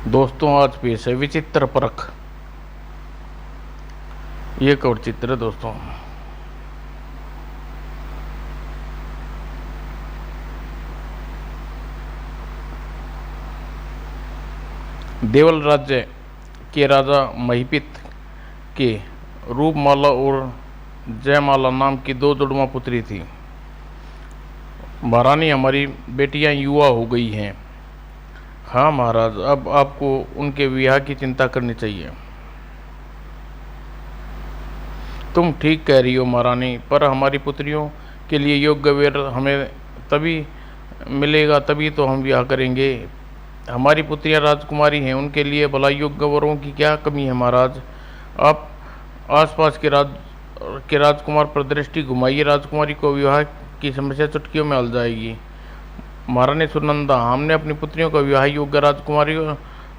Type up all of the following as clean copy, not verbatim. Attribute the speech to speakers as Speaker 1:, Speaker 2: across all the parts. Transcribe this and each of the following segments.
Speaker 1: दोस्तों आज पेश है विचित्र परख। ये एक और चित्र है दोस्तों। देवल राज्य के राजा महिपित के रूपमाला और जयमाला नाम की दो जुड़वा पुत्री थी। महारानी, हमारी बेटियां युवा हो गई हैं। हाँ महाराज, अब आपको उनके विवाह की चिंता करनी चाहिए। तुम ठीक कह रही हो महारानी, पर हमारी पुत्रियों के लिए योग्य वर हमें तभी मिलेगा, तभी तो हम विवाह करेंगे। हमारी पुत्रियां राजकुमारी हैं, उनके लिए भला योग्य वरों की क्या कमी है महाराज। आप आसपास के राजकुमार पर दृष्टि घुमाइए, राजकुमारी को विवाह की समस्या चुटकियों में हल जाएगी। महारानी सुनंदा, हमने अपनी पुत्रियों का विवाह योग्य राजकुमारी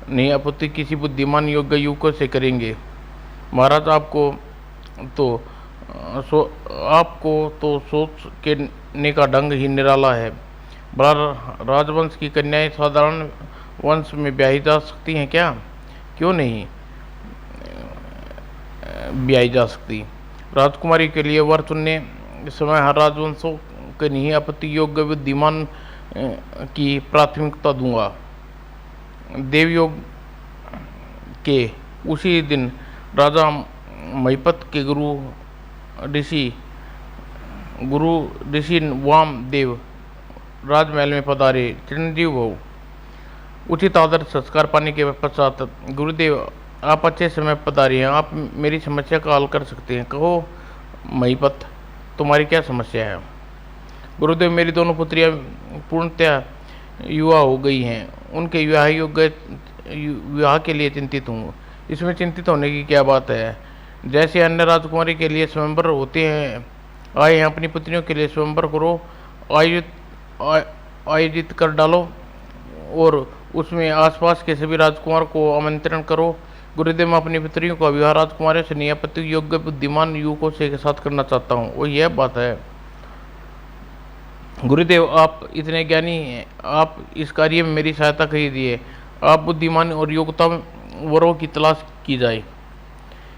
Speaker 1: नहीं अपुत्री किसी बुद्धिमान योग्य युवकों से करेंगे। महाराज, आपको तो सोच के ने का ढंग ही निराला है। बड़ा राजवंश की कन्याएं साधारण वंश में ब्याही जा सकती हैं क्या? क्यों नहीं ब्याही जा सकती। राजकुमारी के लिए वर चुनने समय हर राजवंशों के नहीं आपत्ति योग्य विद्यमान की प्राथमिकता दूंगा। देवयोग के उसी दिन राजा महिपत के गुरु ऋषि वामदेव राजमहल में पधारे। चिरंजीव भव। उचित आदर संस्कार पाने के पश्चात, गुरुदेव आप अच्छे समय पधारे हैं, आप मेरी समस्या का हल कर सकते हैं। कहो महिपत, तुम्हारी क्या समस्या है? गुरुदेव, मेरी दोनों पुत्रियां पूर्णतया युवा हो गई हैं, उनके विवाह के लिए चिंतित हूँ। इसमें चिंतित होने की क्या बात है? जैसे अन्य राजकुमारी के लिए स्वयंवर होते हैं, आए हैं अपनी पुत्रियों के लिए स्वयंवर करो, आयोजित कर डालो और उसमें आसपास के सभी राजकुमार को आमंत्रण करो। गुरुदेव, मैं अपनी पुत्रियों का विवाह राजकुमारों से नहीं आपत्ति योग्य बुद्धिमान युवकों से साथ करना चाहता हूँ। वो यह बात है। गुरुदेव, आप इतने ज्ञानी हैं, आप इस कार्य में मेरी सहायता कीजिए। आप बुद्धिमान और योग्यता वरों की तलाश की जाए,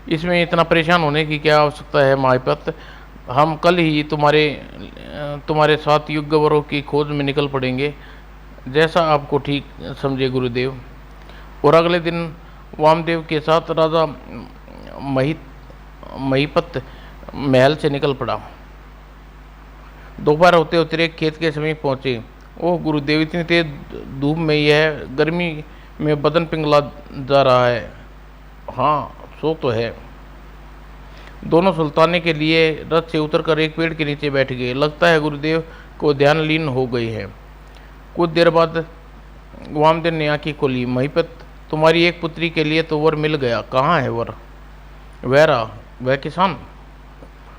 Speaker 1: इसमें इतना परेशान होने की क्या आवश्यकता है महिपत। हम कल ही तुम्हारे साथ योग्य वरों की खोज में निकल पड़ेंगे, जैसा आपको ठीक समझे गुरुदेव। और अगले दिन वामदेव के साथ राजा महिपत महल से निकल पड़ा। दोपहर होते होते एक खेत के समीप पहुंचे। ओह गुरुदेव, इतनी तेज धूप में यह गर्मी में बदन पिघला जा रहा है। हाँ, सो तो है। दोनों सुल्ताने के लिए रथ से उतरकर एक पेड़ के नीचे बैठ गए। लगता है गुरुदेव को ध्यान लीन हो गई है। कुछ देर बाद वामदेव ने आंखें खोली। महिपत, तुम्हारी एक पुत्री के लिए तो वर मिल गया। कहाँ है वर? वह किसान?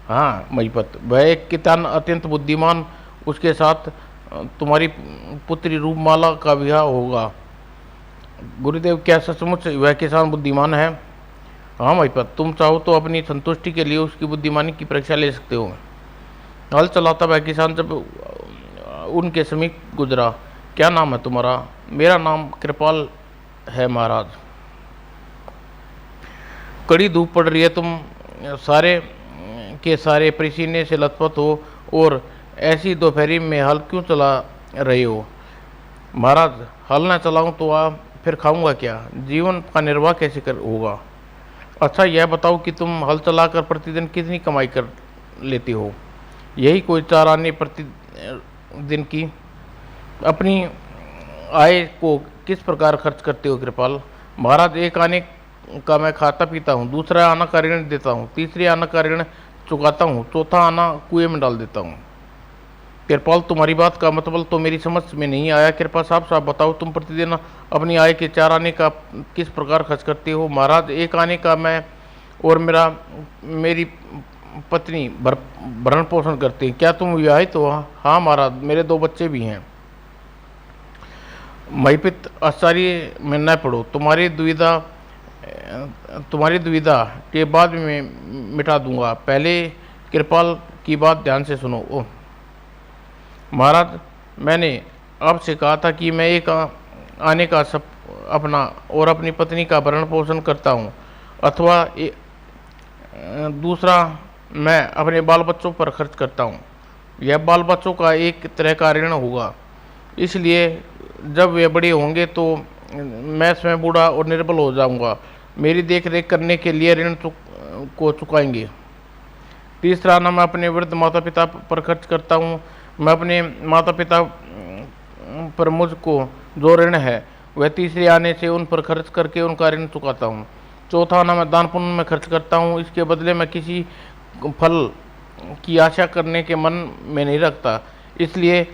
Speaker 1: हाँ महिपत, वह एक किसान अत्यंत बुद्धिमान। उसके साथ तुम्हारी पुत्री रूपमाला का विवाह होगा। गुरुदेव, क्या सचमुच वह किसान बुद्धिमान है? हाँ महिपत, तुम चाहो तो अपनी संतुष्टि के लिए उसकी बुद्धिमानी की परीक्षा ले सकते हो। हल चलाता वह किसान जब उनके समीप गुजरा। क्या नाम है तुम्हारा? मेरा नाम कृपाल है महाराज। कड़ी धूप पड़ रही है, तुम सारे के सारे पसीने से लथपथ हो और ऐसी दोपहरी में हल क्यों चला रहे हो? महाराज, हल ना चलाऊं तो फिर खाऊंगा क्या? जीवन का निर्वाह कैसे होगा? अच्छा यह बताओ कि तुम हल चलाकर प्रतिदिन कितनी कमाई कर लेती हो? यही कोई 4 आने प्रतिदिन की। अपनी आय को किस प्रकार खर्च करते हो कृपाल? महाराज, 1 आने का मैं खाता पीता हूँ, दूसरा आना का ऋण देता हूँ, तीसरे आना का ऋण चुकाता हूँ, चौथा आना कुएं में डाल देता हूँ। कृपाल, तुम्हारी बात का मतलब तो मेरी समझ में नहीं आया। कृपा साफ साफ बताओ, तुम प्रतिदिन अपनी आय के 4 आने का किस प्रकार खर्च करते हो? महाराज, 1 आने का मैं और मेरी पत्नी भरण पोषण करते हैं। क्या तुम विवाहित हो? हाँ महाराज, मेरे 2 बच्चे भी हैं। महिपित, आश्चर्य में न पड़ो, तुम्हारी दुविधा के बाद में मिटा दूंगा। पहले कृपाल की बात ध्यान से सुनो। ओह महाराज, मैंने आपसे कहा था कि मैं 1 आने का अपना और अपनी पत्नी का भरण पोषण करता हूँ, अथवा दूसरा मैं अपने बाल बच्चों पर खर्च करता हूँ। यह बाल बच्चों का एक तरह का ऋण होगा, इसलिए जब वे बड़े होंगे तो मैं स्वयं बूढ़ा और निर्बल हो जाऊंगा। मेरी देख रेख करने के लिए ऋण को चुकाएंगे। तीसरा ना मैं अपने वृद्ध माता पिता पर खर्च करता हूँ। मैं अपने माता पिता पर मुझको जो ऋण है वह तीसरे आने से उन पर खर्च करके उनका ऋण चुकाता हूँ। चौथा ना मैं दान पुण्य में खर्च करता हूँ, इसके बदले मैं किसी फल की आशा करने के मन में नहीं रखता। इसलिए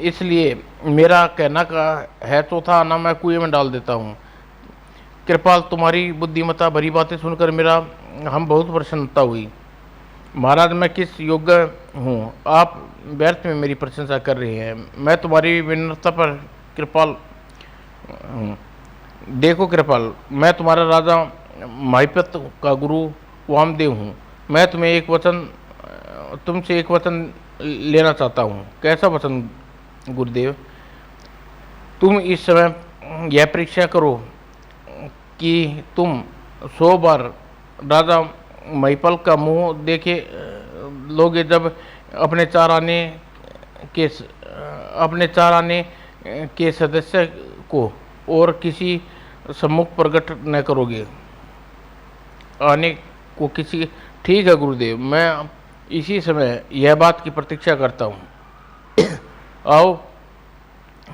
Speaker 1: इसलिए मेरा कहना का है, चौथा आना मैं कुएं में डाल देता हूँ। कृपाल, तुम्हारी बुद्धिमत्ता भरी बातें सुनकर मेरा हम बहुत प्रसन्नता हुई। महाराज, मैं किस योग्य हूँ, आप व्यर्थ में मेरी प्रशंसा कर रहे हैं। मैं तुम्हारी विनम्रता पर कृपाल हूँ। देखो कृपाल, मैं तुम्हारा राजा माहिपत का गुरु वामदेव हूँ। मैं तुमसे एक वचन लेना चाहता हूँ। कैसा वचन गुरुदेव? तुम इस समय यह परीक्षा करो कि तुम 100 बार राजा महिपल का मुंह देखे लोगे जब अपने चार आने के सदस्य को और किसी सम्मुख प्रकट न करोगे। आने को किसी। ठीक है गुरुदेव, मैं इसी समय यह बात की प्रतीक्षा करता हूँ। आओ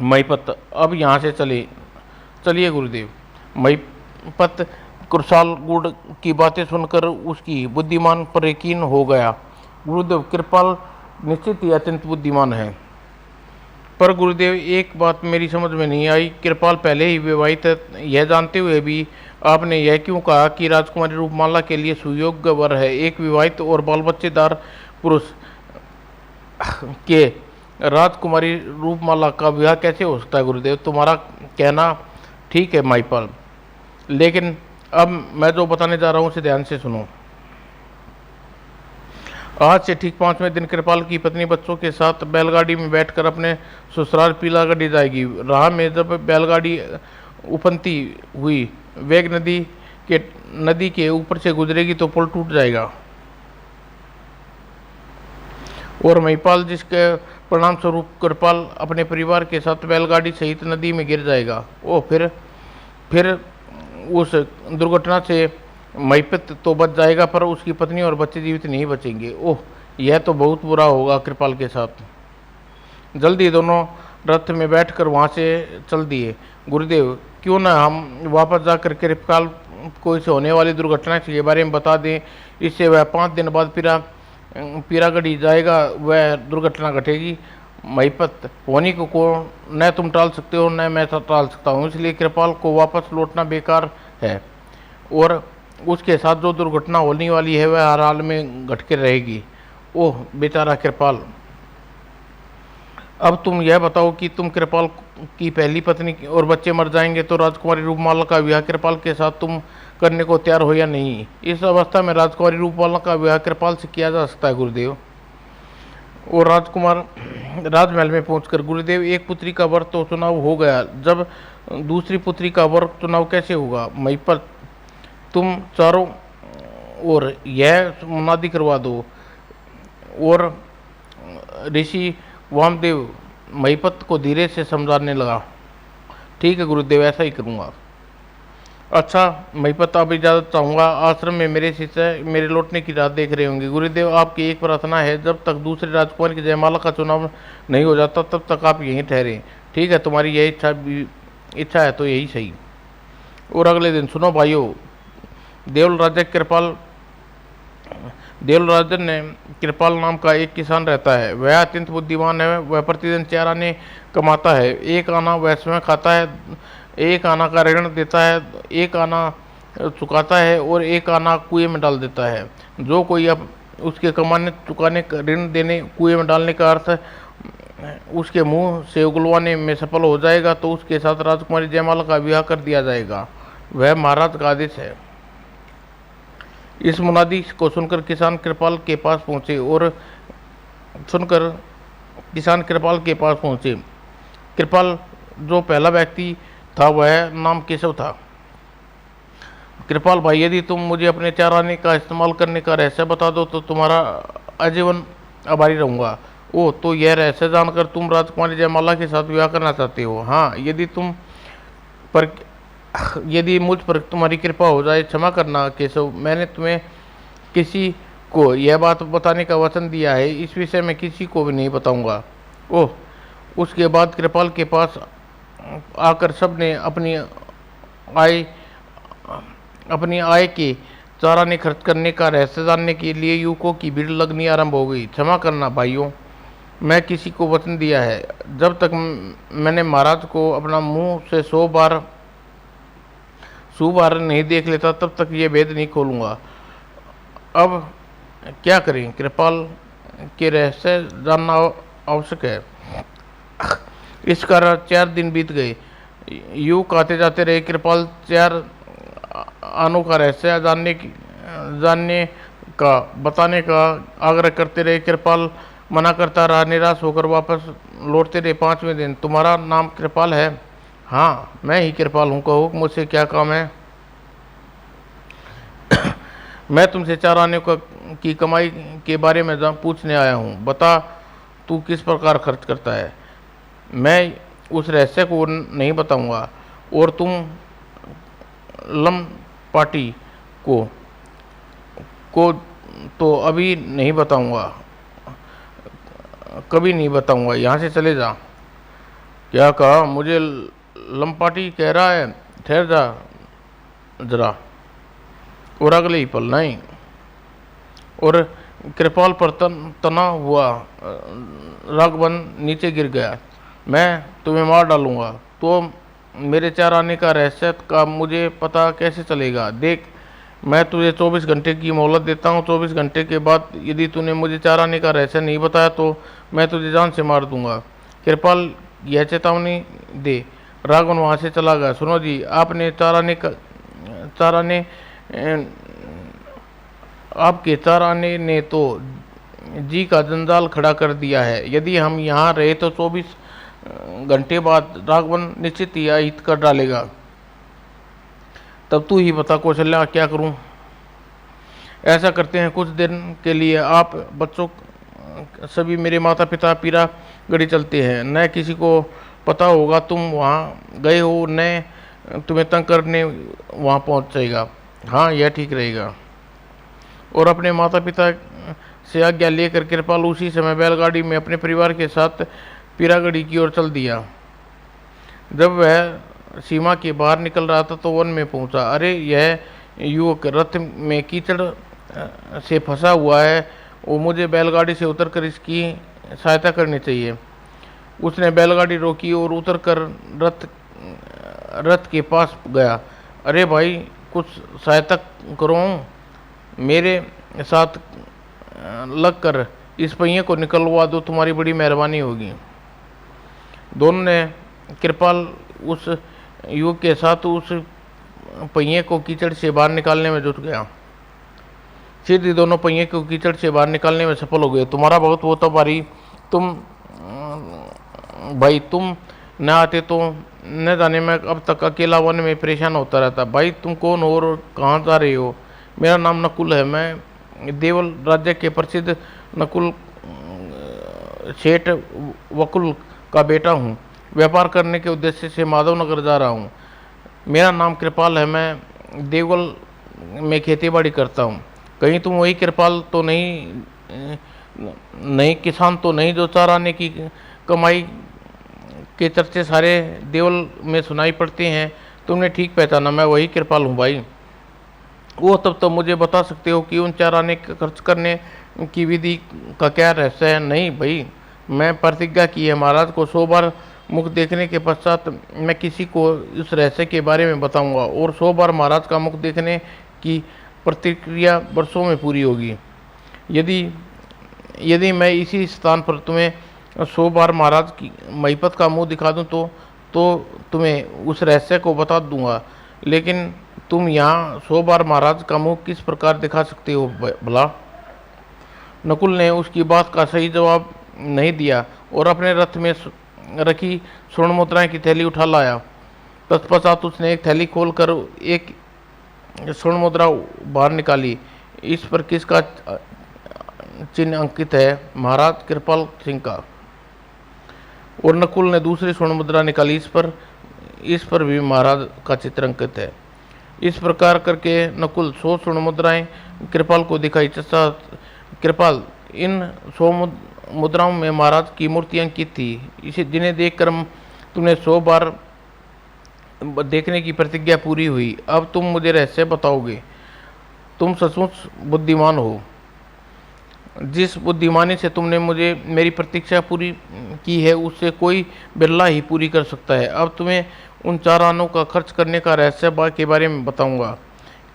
Speaker 1: महिपत, अब यहाँ से चलिए गुरुदेव। महिपत कृशाल गुड़ की बातें सुनकर उसकी बुद्धिमान पर यकीन हो गया। गुरुदेव, कृपाल निश्चित ही अत्यंत बुद्धिमान है, पर गुरुदेव एक बात मेरी समझ में नहीं आई। कृपाल पहले ही विवाहित है, यह जानते हुए भी आपने यह क्यों कहा कि राजकुमारी रूपमाला के लिए सुयोग्य वर है? एक विवाहित और बाल बच्चेदार पुरुष के राजकुमारी रूपमाला का विवाह कैसे हो सकता है? गुरुदेव, तुम्हारा कहना ठीक है महिपाल, लेकिन अब मैं जो बताने जा रहा हूँ उसे ध्यान से सुनो। आज से ठीक 5वें दिन कृपाल की पत्नी बच्चों के साथ बैलगाड़ी में बैठकर अपने ससुराल पीलागढ़ी जाएगी। राह में जब बैलगाड़ी उपनती हुई वेग नदी के ऊपर से गुजरेगी तो पुल टूट जाएगा और महिपाल, जिसके परिणाम स्वरूप कृपाल अपने परिवार के साथ बैलगाड़ी सहित नदी में गिर जाएगा। ओ फिर उस दुर्घटना से महिपत तो बच जाएगा, पर उसकी पत्नी और बच्चे जीवित नहीं बचेंगे। ओह, यह तो बहुत बुरा होगा कृपाल के साथ। जल्दी दोनों रथ में बैठकर वहाँ से चल दिए। गुरुदेव, क्यों ना हम वापस जाकर कृपाल को इसे होने वाली दुर्घटना के बारे में बता दें, इससे वह 5 दिन बाद पीरागढ़ी जाएगा, वह दुर्घटना घटेगी। महिपत, होनी को न तुम टाल सकते हो न मैं टाल सकता हूँ, इसलिए कृपाल को वापस लौटना बेकार है और उसके साथ जो दुर्घटना होने वाली है वह हर हाल में घट के रहेगी। ओह बेचारा कृपाल। अब तुम यह बताओ कि तुम कृपाल की पहली पत्नी और बच्चे मर जाएंगे तो राजकुमारी रूपमाला का विवाह कृपाल के साथ तुम करने को तैयार हो या नहीं? इस अवस्था में राजकुमारी रूपमाला का विवाह कृपाल से किया जा सकता है गुरुदेव। और राजकुमार राजमहल में पहुंचकर, गुरुदेव, एक पुत्री का वर तो चुनाव हो गया, जब दूसरी पुत्री का वर चुनाव कैसे होगा? महिपत, तुम चारों ओर यह मुनादी करवा दो। और ऋषि वामदेव महिपत को धीरे से समझाने लगा। ठीक है गुरुदेव, ऐसा ही करूँगा। अच्छा महिपत, अब इजाज़त चाहूँगा। आश्रम में मेरे शिष्य मेरे लौटने की राह देख रहे होंगे। गुरुदेव, आपकी एक प्रार्थना है, जब तक दूसरे राजकुमार की जयमाला का चुनाव नहीं हो जाता तब तक आप यहीं ठहरें। ठीक है, तुम्हारी यही इच्छा है तो यही सही। और अगले दिन, सुनो भाइयों, देवलराजन ने कृपाल नाम का एक किसान रहता है। वह अत्यंत बुद्धिमान है। वह प्रतिदिन 4 आने कमाता है। एक आना वह स्वयं खाता है, एक आना का ऋण देता है, एक आना चुकाता है और एक आना कुएं में डाल देता है। जो कोई अब उसके कमाने, चुकाने, ऋण देने, कुएं में डालने का अर्थ उसके मुंह से उगलवाने में सफल हो जाएगा तो उसके साथ राजकुमारी जयमाला का विवाह कर दिया जाएगा। वह महाराज का आदेश है। इस मुनादी को सुनकर किसान कृपाल के पास पहुंचे। कृपाल, जो पहला व्यक्ति था वह नाम केशव था। कृपाल भाई, यदि तुम मुझे अपने 4 आने का इस्तेमाल करने का रहस्य बता दो तो तुम्हारा आजीवन आभारी रहूंगा। ओ, तो यह रहस्य जानकर तुम राजकुमारी जयमाला के साथ विवाह करना चाहते हो? हाँ, पर यदि मुझ पर तुम्हारी कृपा हो जाए। क्षमा करना केशव, मैंने तुम्हें किसी को यह बात बताने का वचन दिया है। इस विषय में किसी को भी नहीं बताऊंगा। ओह! उसके बाद कृपाल के पास आकर सबने आय अपनी आय के 4 आने खर्च करने का रहस्य जानने के लिए युवकों की भीड़ लगनी आरंभ हो गई। क्षमा करना भाइयों, मैं किसी को वचन दिया है, जब तक मैंने महाराज को अपना मुंह से 100 बार नहीं देख लेता तब तक ये भेद नहीं खोलूंगा। अब क्या करें? कृपाल के रहस्य जानना आवश्यक है। इस कारण 4 दिन बीत गए। युवक आते जाते रहे। कृपाल 4 आनों का रहस्य जानने का बताने का आग्रह करते रहे। कृपाल मना करता रहा। निराश होकर वापस लौटते रहे। 5वें दिन, तुम्हारा नाम कृपाल है? हाँ, मैं ही कृपाल हूँ, कहो मुझसे क्या काम है? मैं तुमसे 4 आने की कमाई के बारे में पूछने आया हूँ। बता, तू किस प्रकार खर्च करता है? मैं उस रहस्य को नहीं बताऊंगा, और तुम लम पार्टी को तो अभी नहीं बताऊंगा, कभी नहीं बताऊंगा। यहाँ से चले जा। क्या कहा? मुझे लंपाटी कह रहा है? ठहर जा जरा। और अगले ही पल नहीं, और कृपाल पर तना हुआ राघवन नीचे गिर गया। मैं तुम्हें मार डालूंगा। तो मेरे 4 आने का रहस्य का मुझे पता कैसे चलेगा? देख, मैं तुझे 24 घंटे की मोहलत देता हूँ। 24 घंटे के बाद यदि तूने मुझे 4 आने का रहस्य नहीं बताया तो मैं तुझे जान से मार दूंगा। कृपाल यह चेतावनी दे राघवन वहाँ से चला गया। सुनो जी, आपने 4 आने आपके 4 आने ने तो जी का जंजाल खड़ा कर दिया है। यदि हम यहाँ रहे तो 24 घंटे बाद राघवन निश्चित ही हित कर डालेगा। तब तू ही बता कौशल्या, क्या करूं? ऐसा करते हैं, कुछ दिन के लिए आप बच्चों सभी मेरे माता पिता पीरा गढ़ी चलते हैं। न किसी को पता होगा तुम वहाँ गए हो, न तुम्हें तंग करने वहाँ पहुँच जाएगा। हाँ, यह ठीक रहेगा। और अपने माता पिता से आज्ञा लेकर कृपाल उसी समय बैलगाड़ी में अपने परिवार के साथ पीरागढ़ी की ओर चल दिया। जब वह सीमा के बाहर निकल रहा था तो वन में पहुंचा। अरे, यह युवक रथ में कीचड़ से फंसा हुआ है, वो मुझे बैलगाड़ी से उतरकर इसकी सहायता करनी चाहिए। उसने बैलगाड़ी रोकी और उतरकर रथ के पास गया। अरे भाई, कुछ सहायता करो, मेरे साथ लगकर इस पहिए को निकलवा दो, तुम्हारी बड़ी मेहरबानी होगी। दोनों ने कृपाल उस युवक के साथ उस पहिए को कीचड़ से बाहर निकालने में जुट गया। सीधे दोनों पहिए को कीचड़ से बाहर निकालने में सफल हो गए। तुम्हारा बहुत बहुत आभारी। तुम न आते तो न जाने मैं अब तक अकेला वन में परेशान होता रहता। भाई, तुम कौन हो और कहाँ जा रहे हो? मेरा नाम नकुल है। मैं देवल राज्य के प्रसिद्ध नकुल सेठ वकुल का बेटा हूँ। व्यापार करने के उद्देश्य से माधवनगर जा रहा हूँ। मेरा नाम कृपाल है। मैं देवल में खेतीबाड़ी करता हूँ। कहीं तुम वही कृपाल तो नहीं किसान तो नहीं जो 4 आने की कमाई के चर्चे सारे देवल में सुनाई पड़ते हैं? तुमने ठीक पहचाना, मैं वही कृपाल हूँ भाई। वो तब तो मुझे बता सकते हो कि उन 4 आने खर्च करने की विधि का क्या रहस्य है? नहीं भाई, मैं प्रतिज्ञा की है, महाराज को 100 बार मुख देखने के पश्चात मैं किसी को इस रहस्य के बारे में बताऊंगा, और 100 बार महाराज का मुख देखने की प्रतिक्रिया वर्षों में पूरी होगी। यदि मैं इसी स्थान पर तुम्हें 100 बार महाराज की महिपत का मुंह दिखा दूं तो तुम्हें उस रहस्य को बता दूंगा। लेकिन तुम यहाँ 100 बार महाराज का मुंह किस प्रकार दिखा सकते हो भला? नकुल ने उसकी बात का सही जवाब नहीं दिया और अपने रथ में रखी स्वर्ण मुद्राएं की थैली उठा लाया। तत्पश्चात उसने एक थैली खोलकर एक स्वर्ण मुद्रा बाहर निकाली। इस पर किसका चिन्ह अंकित है? महाराज कृपाल सिंह का। और नकुल ने दूसरी स्वर्ण मुद्रा निकाली, इस पर भी महाराज का चित्र अंकित है। इस प्रकार करके नकुल 100 स्वर्ण मुद्राएं कृपाल को दिखाई। चचा कृपाल, इन 100 मुद्राओं में महाराज की मूर्ति अंकित थी, इसे जिन्हें देखकर तुमने 100 बार देखने की प्रतिज्ञा पूरी हुई। अब तुम मुझे रहस्य बताओगे। तुम सचमुच बुद्धिमान हो। जिस बुद्धिमानी से तुमने मुझे मेरी प्रतीक्षा पूरी की है, उससे कोई बिरला ही पूरी कर सकता है। अब तुम्हें उन 4 आनों का खर्च करने का रहस्य के बारे में बताऊंगा।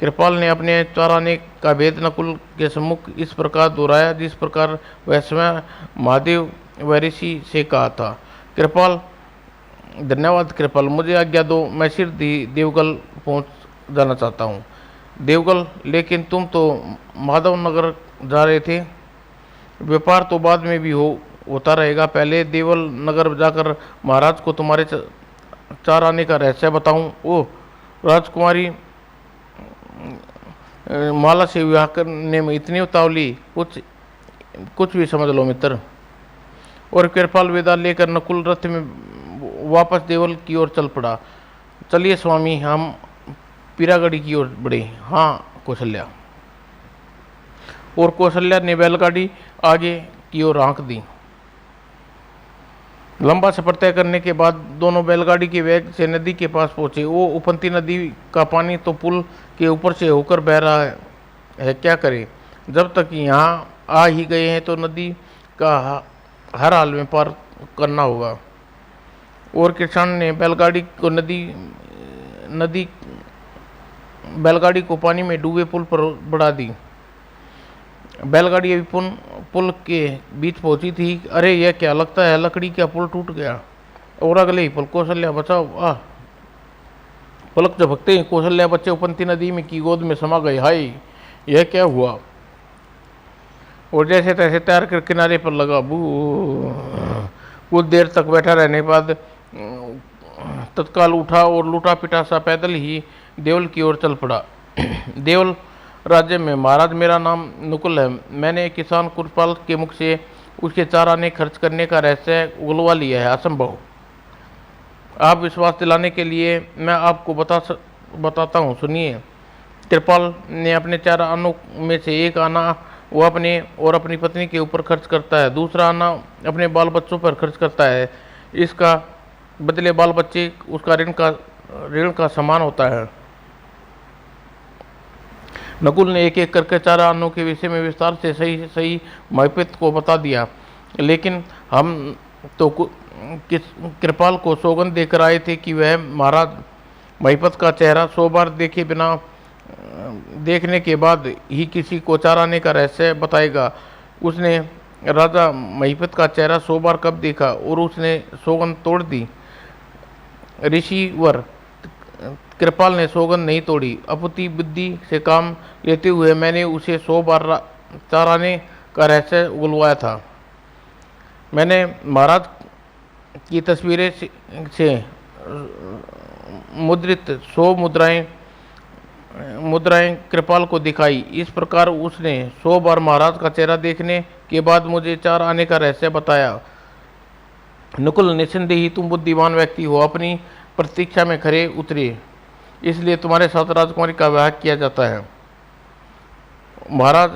Speaker 1: कृपाल ने अपने 4 आने का भेद नकुल के सम्मुख इस प्रकार दोहराया, जिस प्रकार वह स्वयं महादेव व ऋषि से कहा था। कृपाल, धन्यवाद कृपाल, मुझे आज्ञा दो, मैं सीधे देवगल पहुंच जाना चाहता हूं। देवगल? लेकिन तुम तो माधव नगर जा रहे थे। व्यापार तो बाद में भी होता रहेगा, पहले देवल नगर जाकर महाराज को तुम्हारे 4 आने का रहस्य बताऊं। ओह राजकुमारी माला से विवाह करने में इतनी उतावली, कुछ भी समझ लो मित्र। और कृपाल विदा लेकर नकुल रथ में वापस देवल की ओर चल पड़ा। चलिए स्वामी, हम पीरागढ़ी की ओर बढ़े। हाँ कौशल्या। और कौशल्या ने बैलगाड़ी आगे की ओर हाँक दी। लंबा सफर तय करने के बाद दोनों बैलगाड़ी के वेग से नदी के पास पहुंचे। वो उफनती नदी का पानी तो पुल के ऊपर से होकर बह रहा है, क्या करें। जब तक यहाँ आ ही गए हैं तो नदी का हर हाल में पार करना होगा। और किसान ने बैलगाड़ी को पानी में डूबे पुल पर बढ़ा दी। बैलगाड़ी अभी पुल के बीच पहुंची थी। अरे यह क्या, लगता है लकड़ी का पुल टूट गया। और अगले ही पल कौशल्या, बचाओ। पलक झपकते ही कौशल्या बच्चे उफनती नदी में की गोद में समा गए। हाय, यह क्या हुआ। और जैसे तैसे तैर कर किनारे पर लगा। कुछ देर तक बैठा रहने के बाद तत्काल उठा और लूटा पिटा सा पैदल ही देवल की ओर चल पड़ा। देवल राज्य में महाराज, मेरा नाम नकुल है। मैंने किसान कृपाल के मुख से उसके 4 आने खर्च करने का रहस्य उगलवा लिया है। असंभव। आप विश्वास दिलाने के लिए मैं आपको बताता हूँ, सुनिए। कृपाल ने अपने 4 आनों में से एक आना वो अपने और अपनी पत्नी के ऊपर खर्च करता है, दूसरा आना अपने बाल बच्चों पर खर्च करता है। इसका बदले बाल बच्चे उसका ऋण का समान होता है। नकुल ने एक एक करके 4 आनों के विषय में विस्तार से सही महिपत को बता दिया। लेकिन हम तो कृपाल को सौगंध देकर आए थे कि वह महाराज महिपत का चेहरा 100 बार देखे बिना देखने के बाद ही किसी को 4 आने का रहस्य बताएगा। उसने राजा महिपत का चेहरा 100 बार कब देखा और उसने सौगंध तोड़ दी। ऋषिवर, कृपाल ने सौगंध नहीं तोड़ी। अपनी बुद्धि से काम लेते हुए मैंने उसे 100 बार 4 आने का रहस्य उगलवाया था। मैंने महाराज की तस्वीरें से मुद्रित 100 मुद्राएं कृपाल को दिखाई। इस प्रकार उसने 100 बार महाराज का चेहरा देखने के बाद मुझे 4 आने का रहस्य बताया। नकुल, निस्संदेह ही तुम बुद्धिमान व्यक्ति हो, अपनी प्रतीक्षा में खरे उतरे, इसलिए तुम्हारे साथ राजकुमारी का विवाह किया जाता है। महाराज,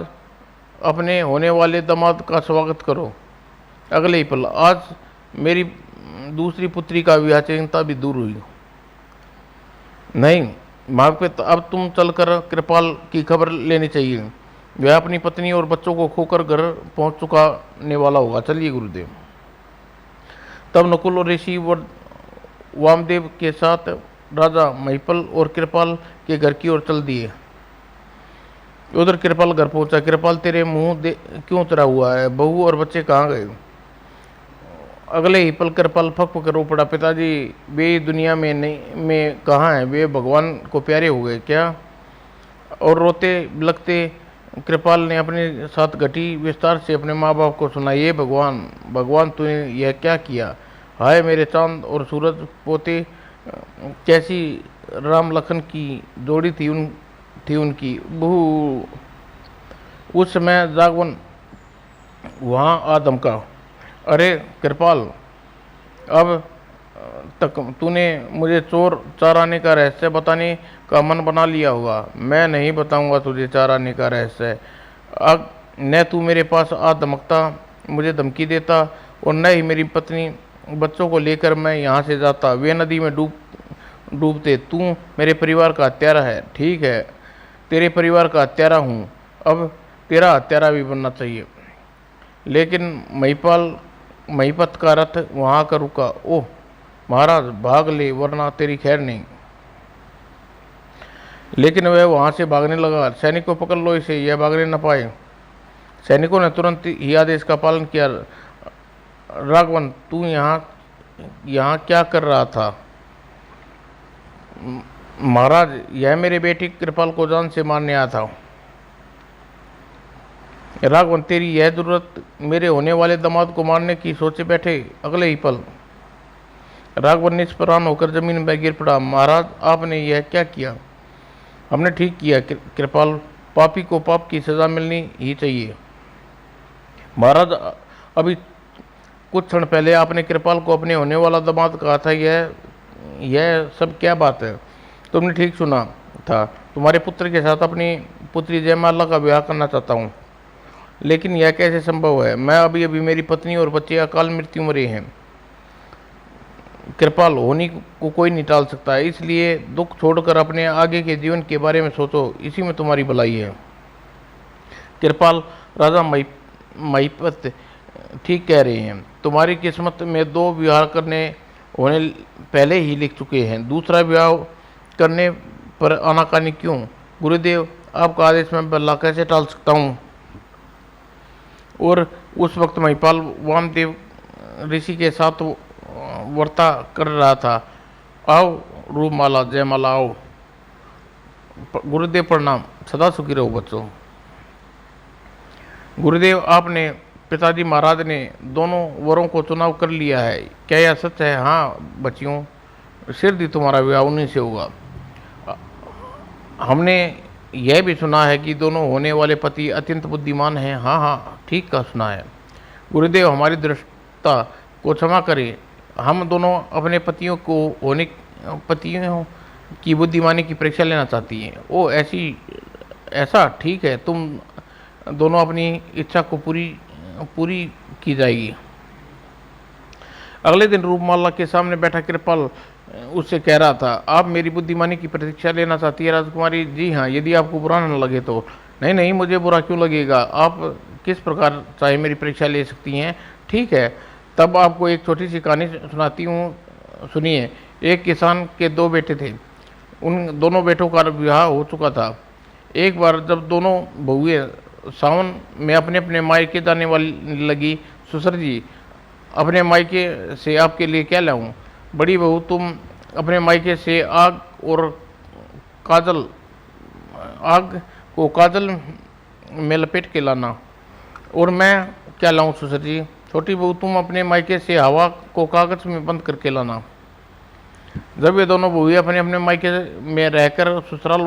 Speaker 1: अपने होने वाले दामाद का स्वागत करो। अगले ही पल आज मेरी दूसरी पुत्री का विवाह, चिंता भी दूर हुई। नहीं महापिता, अब तुम चलकर कृपाल की खबर लेनी चाहिए। वह अपनी पत्नी और बच्चों को खोकर घर पहुंच चुकाने वाला होगा। चलिए गुरुदेव। तब नकुल और ऋषि वामदेव के साथ राजा महिपल और कृपाल के घर की ओर चल दिए। उधर कृपाल घर पहुंचा। कृपाल, तेरे मुंह क्यों उतरा हुआ है? बहू और बच्चे कहाँ गए? अगले ही पल कृपाल फक कर रो पड़ा। पिताजी, वे दुनिया में कहाँ हैं? वे भगवान को प्यारे हो गए क्या? और रोते लगते कृपाल ने अपने साथ घटी विस्तार से अपने माँ बाप को सुना। ये भगवान, तूने यह क्या किया? हाय मेरे चांद और सूरज पोते, कैसी राम लखन की जोड़ी थी उनकी। बहु उस समय जागवन वहाँ आ धमका, अरे कृपाल, अब तक तूने मुझे चोर चाराने का रहस्य बताने का मन बना लिया होगा। मैं नहीं बताऊंगा तुझे चाराने का रहस्य। अब न तू मेरे पास आ धमकता, मुझे धमकी देता, और न ही मेरी पत्नी बच्चों को लेकर मैं यहाँ से जाता। वे नदी में डूबते। तू मेरे परिवार का हत्यारा है। ठीक है, तेरे परिवार का हत्यारा हूँ, अब तेरा हत्यारा भी बनना चाहिए। लेकिन महिपत का रथ वहाँ आकर रुका। ओह महाराज, भाग ले वरना तेरी खैर नहीं। लेकिन वह वहाँ से भागने लगा। सैनिकों, पकड़ लो इसे, यह भागने न पाए। सैनिकों ने तुरंत ही आदेश का पालन किया। राघवन, तू यहाँ क्या कर रहा था? महाराज, यह मेरे बेटी कृपाल को जान से मारने आया था। राघवन, तेरी यह जरूरत मेरे होने वाले दामाद को मारने की सोचे बैठे अगले ही पल राघवन निष्प्राण होकर जमीन में गिर पड़ा। महाराज, आपने यह क्या किया? हमने ठीक किया कृपाल, पापी को पाप की सजा मिलनी ही चाहिए। महाराज, अभी कुछ क्षण पहले आपने कृपाल को अपने होने वाला दामाद कहा था। यह सब क्या बात है? तुमने ठीक सुना था। तुम्हारे पुत्र के साथ अपनी पुत्री जयमाला का विवाह करना चाहता हूँ। लेकिन यह कैसे संभव है? मैं अभी मेरी पत्नी और बच्चे अकाल मृत्यु मरे हैं। कृपाल होनी को कोई नहीं टाल सकता, इसलिए दुख छोड़कर अपने आगे के जीवन के बारे में सोचो, इसी में तुम्हारी भलाई है। कृपाल, राजा महिपत ठीक कह रहे हैं। तुम्हारी किस्मत में 2 विवाह करने होने पहले ही लिख चुके हैं। दूसरा विवाह करने पर आनाकानी क्यों? गुरुदेव, आपका आदेश मैं भला कैसे टाल सकता हूँ? और उस वक्त महिपाल वामदेव ऋषि के साथ वर्ता कर रहा था। आओ रूपमाला, जयमाला, आओ। गुरुदेव प्रणाम। सदा सुखी रहो बच्चों। गुरुदेव, आपने पिताजी महाराज ने दोनों वरों को चुनाव कर लिया है, क्या यह सच है? हाँ बच्चियों, शीघ्र तुम्हारा विवाह उन्हीं से होगा। हमने यह भी सुना है कि दोनों होने वाले पति अत्यंत बुद्धिमान हैं। हाँ हाँ, ठीक कहा सुना है। गुरुदेव, हमारी दृष्टता को क्षमा करें। हम दोनों अपने पतियों की बुद्धिमानी की परीक्षा लेना चाहती हैं। ओ ऐसा ठीक है, तुम दोनों अपनी इच्छा को पूरी की जाएगी। अगले दिन रूपमाला के सामने बैठा कृपाल उससे कह रहा था, आप मेरी बुद्धिमानी की परीक्षा लेना चाहती है राजकुमारी? जी हाँ, यदि आपको बुरा न लगे तो। नहीं नहीं, मुझे बुरा क्यों लगेगा? आप किस प्रकार चाहे मेरी परीक्षा ले सकती हैं। ठीक है, तब आपको एक छोटी सी कहानी सुनाती हूँ, सुनिए। एक किसान के 2 बेटे थे। उन दोनों बेटों का विवाह हो चुका था। एक बार जब दोनों बहुएं सावन में अपने अपने मायके जाने वाली लगी, ससुर जी, अपने मायके से आपके लिए क्या लाऊं? बड़ी बहू, तुम अपने मायके से आग को काजल में लपेट के लाना। और मैं क्या लाऊं ससुर जी? छोटी बहू, तुम अपने मायके से हवा को कागज में बंद करके लाना। जब ये दोनों बहुएं अपने अपने मायके में रहकर ससुराल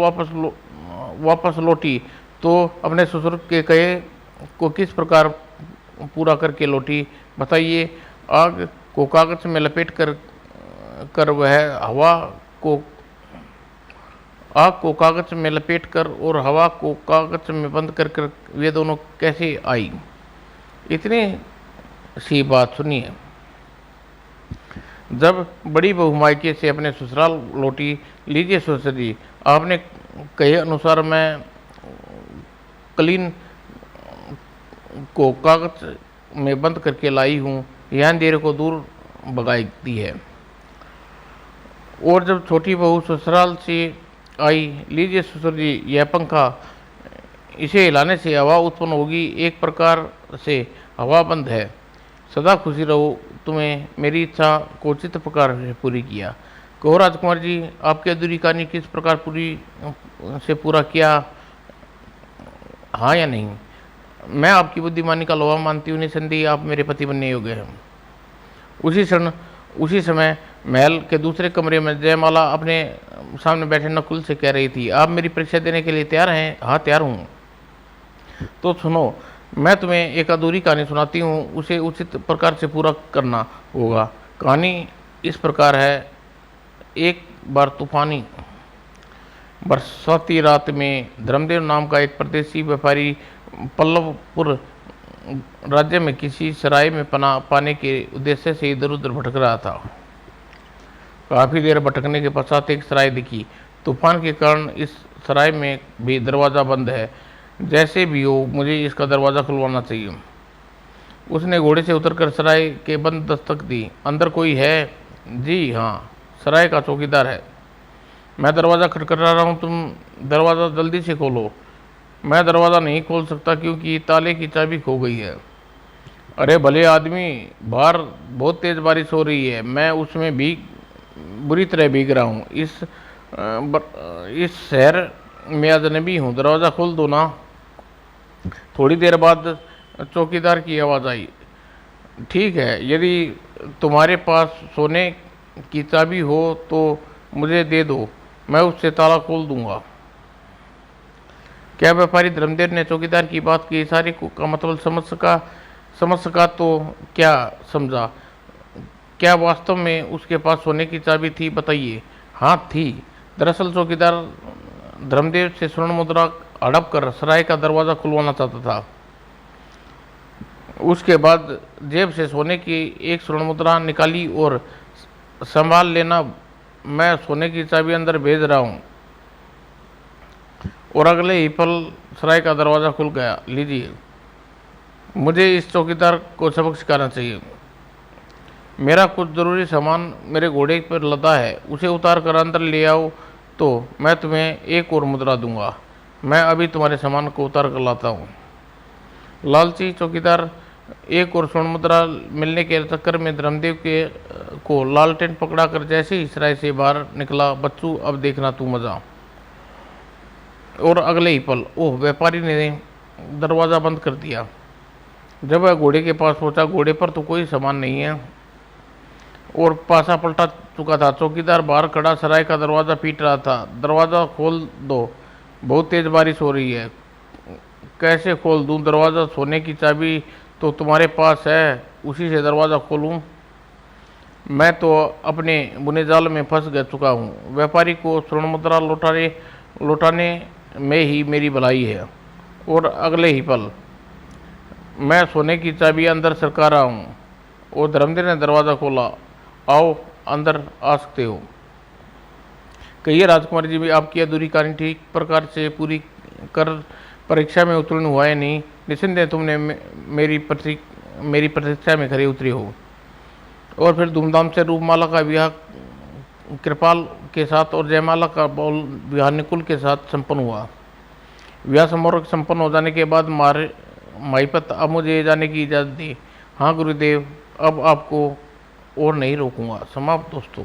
Speaker 1: वापस लौटी तो अपने ससुर के कहे को किस प्रकार पूरा करके लौटी, बताइए? आग को कागज में लपेट कर वह आग को कागज में लपेट कर और हवा को कागज में बंद कर वे दोनों कैसे आई? इतनी सी बात सुनिए। जब बड़ी बहू मायके से अपने ससुराल लौटी, लीजिए ससुर जी, आपने कहे अनुसार मैं कलीन को कागज में बंद करके लाई हूँ, यह अंधेरे को दूर भगाती है। और जब छोटी बहू ससुराल से आई, लीजिए ससुर जी, यह पंखा, इसे हिलाने से हवा उत्पन्न होगी, एक प्रकार से हवा बंद है। सदा खुशी रहो, तुम्हें मेरी इच्छा को उचित प्रकार से पूरी किया। कहो राजकुमार जी, आपकी अधूरी कहानी किस प्रकार पूरा किया, हाँ या नहीं? मैं आपकी बुद्धिमानी का लोहा मानती हूँ, निसंदेह आप मेरे पति बनने योग्य हैं। उसी समय महल के दूसरे कमरे में जयमाला अपने सामने बैठे नकुल से कह रही थी, आप मेरी परीक्षा देने के लिए तैयार हैं? हाँ, तैयार हूँ। तो सुनो, मैं तुम्हें एक अधूरी कहानी सुनाती हूँ, उसे उचित प्रकार से पूरा करना होगा। कहानी इस प्रकार है। एक बार तूफानी बरसाती रात में धर्मदेव नाम का एक परदेसी व्यापारी पल्लवपुर राज्य में किसी सराय में पनाह पाने के उद्देश्य से इधर उधर भटक रहा था। काफ़ी देर भटकने के पश्चात एक सराय दिखी। तूफान के कारण इस सराय में भी दरवाज़ा बंद है। जैसे भी हो, मुझे इसका दरवाज़ा खुलवाना चाहिए। उसने घोड़े से उतरकर सराय के बंद दस्तक दी। अंदर कोई है? जी हाँ, सराय का चौकीदार है। मैं दरवाज़ा खटखटा रहा हूँ, तुम दरवाज़ा जल्दी से खोलो। मैं दरवाज़ा नहीं खोल सकता क्योंकि ताले की चाबी खो गई है। अरे भले आदमी, बाहर बहुत तेज़ बारिश हो रही है, मैं उसमें भीग बुरी तरह भीग रहा हूँ। इस शहर में अजनबी हूँ, दरवाज़ा खोल दो ना। थोड़ी देर बाद चौकीदार की आवाज़ आई, ठीक है, यदि तुम्हारे पास सोने की चाबी हो तो मुझे दे दो, मैं उससे ताला खोल दूंगा। क्या व्यापारी धर्मदेव ने चौकीदार की बात के इशारे का मतलब समझ सका तो क्या समझा? क्या वास्तव में उसके पास सोने की चाबी थी? बताइए। हाँ, थी। दरअसल चौकीदार धर्मदेव से स्वर्ण मुद्रा हड़प कर सराय का दरवाज़ा खुलवाना चाहता था। उसके बाद जेब से सोने की एक स्वर्ण मुद्रा निकाली और संभाल लेना, मैं सोने की चाबी अंदर भेज रहा हूँ। और अगले ही पल सराय का दरवाज़ा खुल गया। लीजिए, मुझे इस चौकीदार को सबक सिखाना चाहिए। मेरा कुछ ज़रूरी सामान मेरे घोड़े पर लदा है, उसे उतार कर अंदर ले आओ तो मैं तुम्हें एक और मुद्रा दूंगा। मैं अभी तुम्हारे सामान को उतार कर लाता हूँ। लालची चौकीदार एक और स्वर्ण मुद्रा मिलने के चक्कर में धर्मदेव के को लालटेन पकड़ा कर जैसे ही सराय से बाहर निकला, बच्चू अब देखना तू मजा। और अगले ही पल ओह, व्यापारी ने दरवाज़ा बंद कर दिया। जब वह घोड़े के पास पहुंचा, घोड़े पर तो कोई सामान नहीं है और पासा पलटा चुका था। चौकीदार बाहर खड़ा सराय का दरवाज़ा पीट रहा था। दरवाज़ा खोल दो, बहुत तेज़ बारिश हो रही है। कैसे खोल दूं दरवाज़ा? सोने की चाबी तो तुम्हारे पास है, उसी से दरवाज़ा खोलूं? मैं तो अपने बुने जाल में फंस चुका हूँ। व्यापारी को स्वर्ण मुद्रा लौटाने में ही मेरी भलाई है। और अगले ही पल मैं सोने की चाबी अंदर सरका रहा हूँ और धर्मदेव ने दरवाज़ा खोला। आओ, अंदर आ सकते हो। कहिए राजकुमार जी, भी आपकी अधूरी कहानी ठीक प्रकार से पूरी कर परीक्षा में उत्तीर्ण हुआ है नहीं? निस्संदेह तुमने मेरी प्रतीक्षा में खरे उतरे हो। और फिर धूमधाम से रूपमाला का विवाह कृपाल के साथ और जयमाला का बाल विवाह निकुल के साथ संपन्न हुआ। विवाह समारोह संपन्न हो जाने के बाद माईपत, अब मुझे जाने की इजाज़त दी। हाँ गुरुदेव, अब आपको और नहीं रोकूंगा। समाप्त दोस्तों।